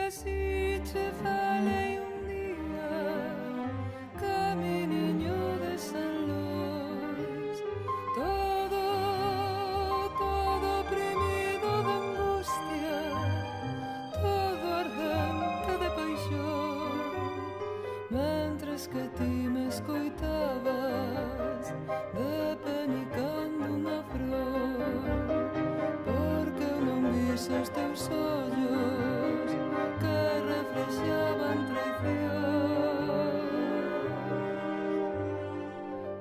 así te falei un día, que mi niño de San Luis, todo oprimido de angustia, todo ardente de paixón, mentres que ti me escoitabas, depenicando unha flor, porque eu non vis os teus ollos que reflexaban traición.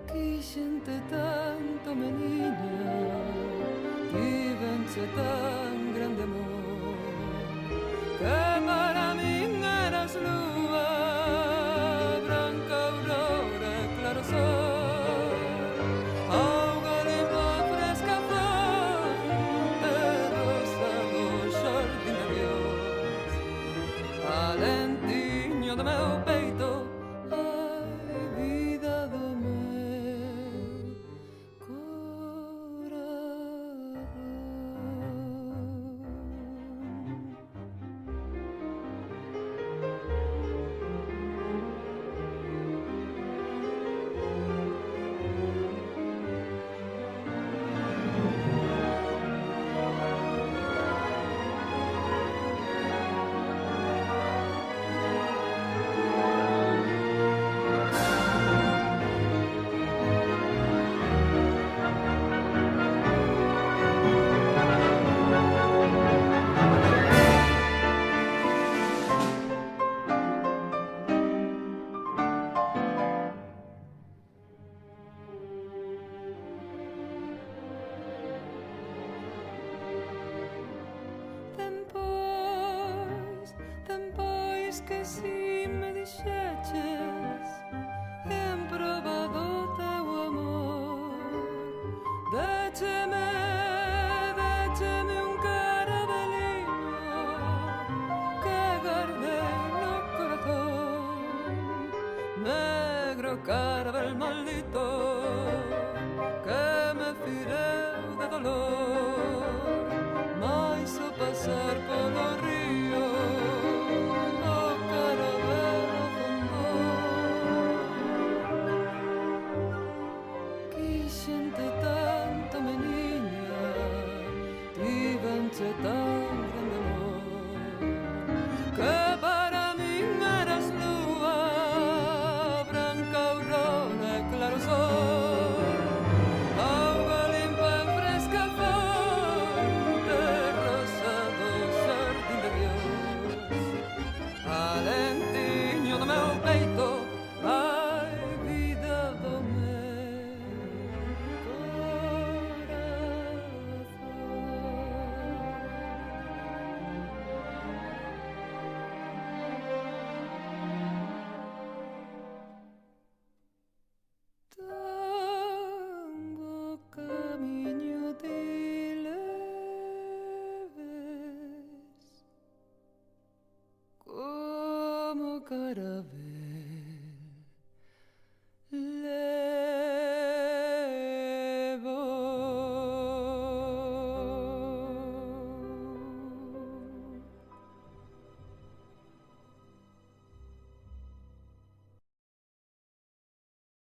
Quixente tanto, meniña, tivenche tan grande amor, que para min eras lúa, branca aurora e claro sol, auga limpa fresca fonte, rosa do xardín de Dios, alentiño do meu peito, ai, vida do meu Tempois que si me dixeches, en probado teu amor, décheme un caravelino que guardei no corazón, negro caravel maldito que me fireu de dolor, mais o pasar polo río o caravelo afondou. Quixente tanto, meniña, tivenche tan grande amor, que para min eras lúa, branca aurora e claro sol, auga limpa e fresca fonte, rosa do xardín de Dios, alentiño do meu peito, ai, vida do meu tan bo camiño ti leves como caravel.